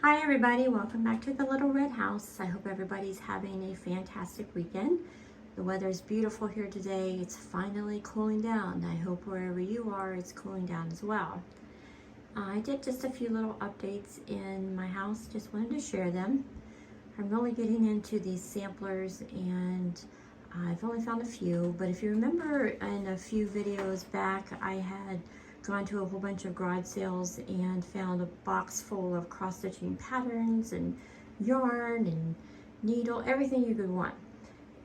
Hi everybody, welcome back to the Little Red House. I hope everybody's having a fantastic weekend. The weather is beautiful here today. It's finally cooling down. I hope wherever you are, it's cooling down as well. I did just a few little updates in my house, just wanted to share them. I'm really getting into these samplers and I've only found a few, but if you remember in a few videos back, I had gone to a whole bunch of garage sales and found a box full of cross-stitching patterns and yarn and needle, everything you could want.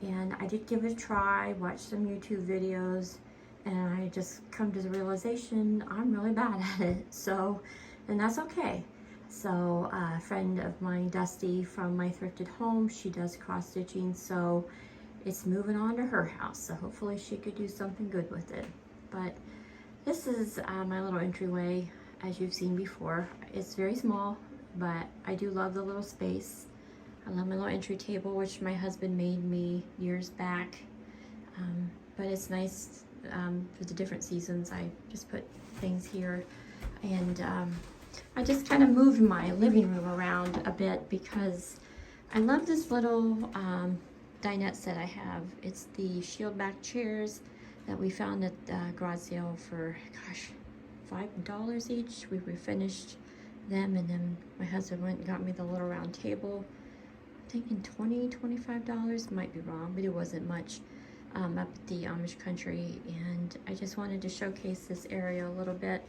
And I did give it a try, watched some YouTube videos, and I just come to the realization I'm really bad at it. So, and that's okay. So a friend of mine, Dusty from My Thrifted Home, she does cross stitching, so it's moving on to her house. So hopefully she could do something good with it. But this is my little entryway, as you've seen before. It's very small, but I do love the little space. I love my little entry table, which my husband made me years back. But it's nice for the different seasons. I just put things here, and I just kind of moved my living room around a bit because I love this little dinette set I have. It's the shield back chairs that we found at the garage sale for, gosh, $5 each. We refinished them, and then my husband went and got me the little round table. I'm thinking $25, might be wrong, but it wasn't much, up at the Amish country, and I just wanted to showcase this area a little bit.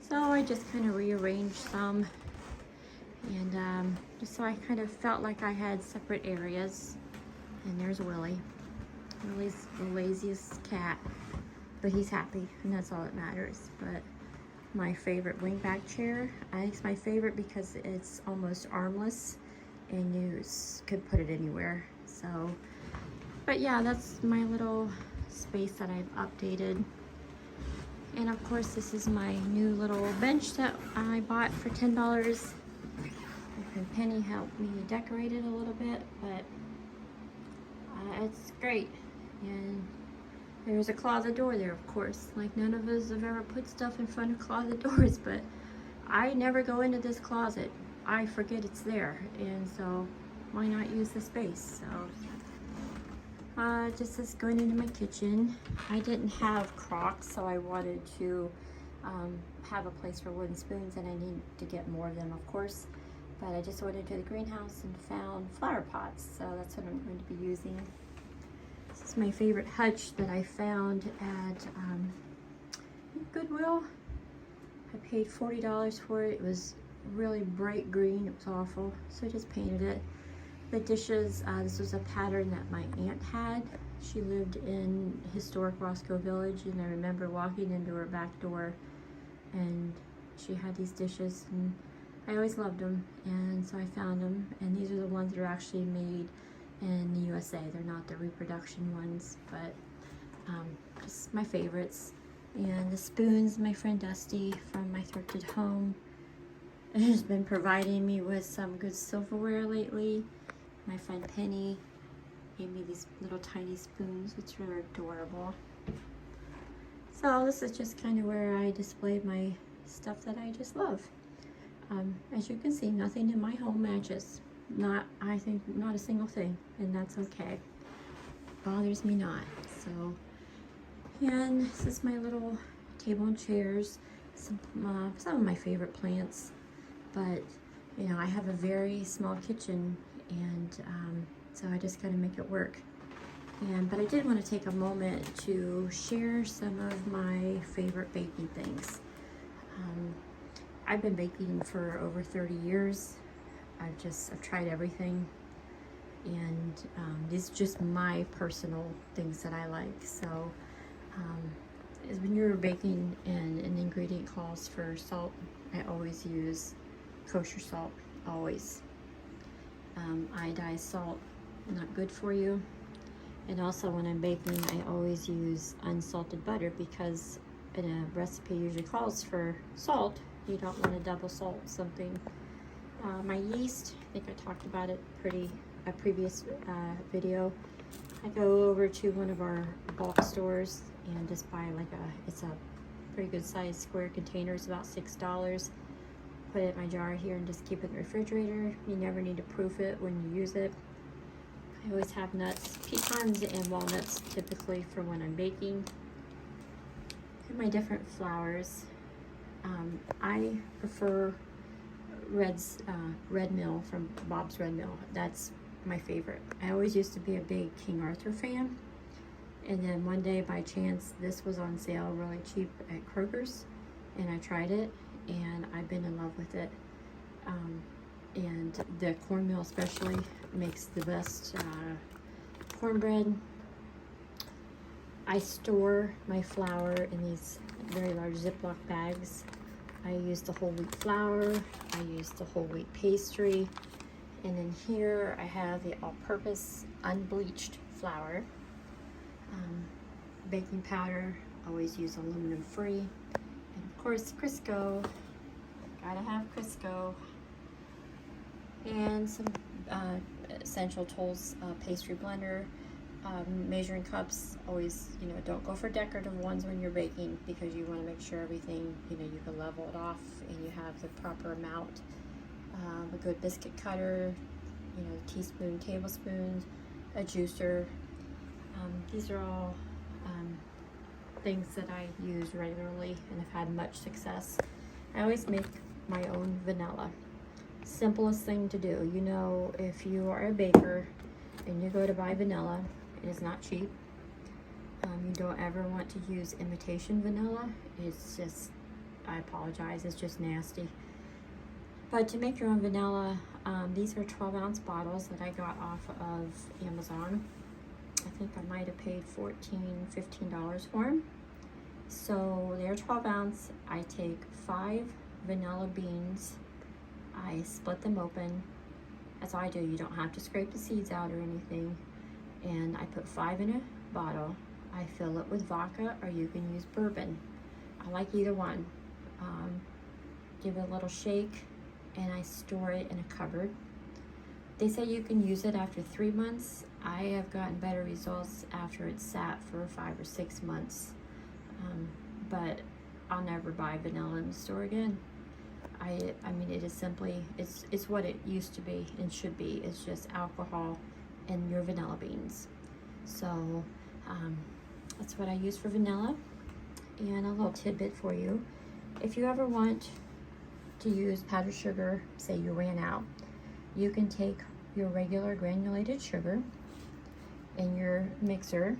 So I just kind of rearranged some, and just so I kind of felt like I had separate areas. And there's Willie. Willie's the laziest cat, but he's happy, and that's all that matters. But my favorite wingback chair, I think it's my favorite because it's almost armless, and you could put it anywhere. So, but yeah, that's my little space that I've updated. And of course, this is my new little bench that I bought for $10. And Penny helped me decorate it a little bit, but it's great. And there's a closet door there, of course. Like, none of us have ever put stuff in front of closet doors, but I never go into this closet. I forget it's there, and so why not use the space? So just as going into my kitchen, I didn't have Crocs, so I wanted to have a place for wooden spoons, and I need to get more of them, of course. But I just went into the greenhouse and found flower pots, so that's what I'm going to be using. This is my favorite hutch that I found at Goodwill. I paid $40 for it. It was really bright green. It was awful, so I just painted it. The dishes, this was a pattern that my aunt had. She lived in historic Roscoe Village, and I remember walking into her back door, and she had these dishes, and I always loved them, and so I found them, and these are the ones that are actually made in the USA. They're not the reproduction ones, but just my favorites. And the spoons, my friend Dusty from My Thrifted Home has been providing me with some good silverware lately. My friend Penny gave me these little tiny spoons, which are adorable. So this is just kind of where I displayed my stuff that I just love. As you can see, nothing in my home matches. I think not a single thing, and that's okay. Bothers me not. So, and this is my little table and chairs. Some of my favorite plants, but you know, I have a very small kitchen, and so I just gotta make it work. But I did want to take a moment to share some of my favorite baking things. I've been baking for over 30 years. I've tried everything, and these are just my personal things that I like. So when you're baking and an ingredient calls for salt, I always use kosher salt, always. Iodized salt, not good for you. And also when I'm baking, I always use unsalted butter, because in a recipe usually calls for salt. You don't want to double salt something. My yeast, I think I talked about it a previous video. I go over to one of our bulk stores and just buy it's a pretty good sized square container. It's about $6. put it in my jar here and just keep it in the refrigerator. You never need to proof it when you use it. I always have nuts, pecans and walnuts typically for when I'm baking. And my different flours. I prefer Red Mill from Bob's Red Mill. That's my favorite. I always used to be a big King Arthur fan. And then one day by chance, this was on sale really cheap at Kroger's. And I tried it and I've been in love with it. And the cornmeal especially makes the best cornbread. I store my flour in these very large Ziploc bags. I use the whole wheat flour, I use the whole wheat pastry, and then here I have the all-purpose unbleached flour. Baking powder, always use aluminum free. And of course Crisco, gotta have Crisco. And some Essential Tools pastry blender. Measuring cups, always, don't go for decorative ones when you're baking because you want to make sure everything, you can level it off and you have the proper amount. A good biscuit cutter, teaspoon, tablespoons, a juicer. These are all things that I use regularly and have had much success. I always make my own vanilla. Simplest thing to do. If you are a baker and you go to buy vanilla, it is not cheap. You don't ever want to use imitation vanilla. It's just, I apologize, it's just nasty. But to make your own vanilla, these are 12-ounce bottles that I got off of Amazon. I think I might have paid $14, $15 for them. So they're 12 ounce. I take 5 vanilla beans. I split them open. That's all I do. You don't have to scrape the seeds out or anything. And I put 5 in a bottle. I fill it with vodka, or you can use bourbon. I like either one. Give it a little shake, and I store it in a cupboard. They say you can use it after 3 months. I have gotten better results after it's sat for 5 or 6 months. But I'll never buy vanilla in the store again. I mean, it is simply, it's what it used to be and should be. It's just alcohol and your vanilla beans. So that's what I use for vanilla. And a little tidbit for you. If you ever want to use powdered sugar, say you ran out, you can take your regular granulated sugar in your mixer.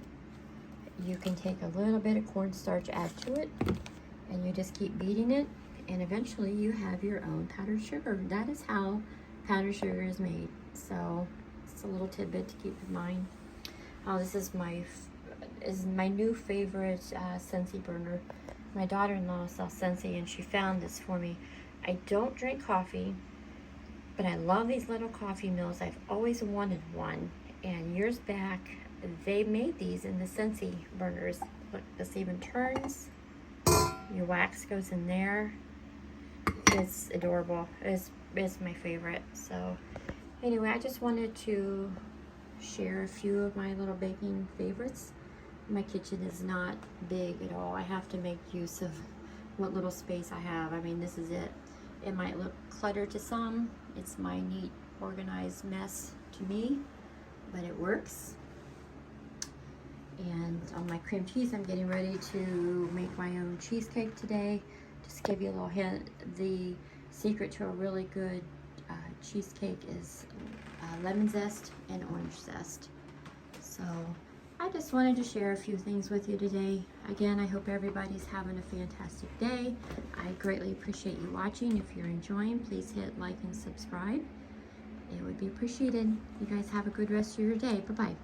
You can take a little bit of cornstarch, add to it, and you just keep beating it, and eventually you have your own powdered sugar. That is how powdered sugar is made. So it's a little tidbit to keep in mind. This is my new favorite Scentsy burner. My daughter-in-law sells Scentsy, and she found this for me. I don't drink coffee, but I love these little coffee mills. I've always wanted one, and years back they made these in the Scentsy burners. Look, this even turns. Your wax goes in there. It's adorable. It's my favorite. So anyway, I just wanted to share a few of my little baking favorites. My kitchen is not big at all. I have to make use of what little space I have. I mean, this is it. It might look cluttered to some. It's my neat, organized mess to me, but it works. And on my cream cheese, I'm getting ready to make my own cheesecake today. Just give you a little hint, the secret to a really good cheesecake is lemon zest and orange zest. So I just wanted to share a few things with you today. Again, I hope everybody's having a fantastic day. I greatly appreciate you watching. If you're enjoying, please hit like and subscribe. It would be appreciated. You guys have a good rest of your day. Bye-bye.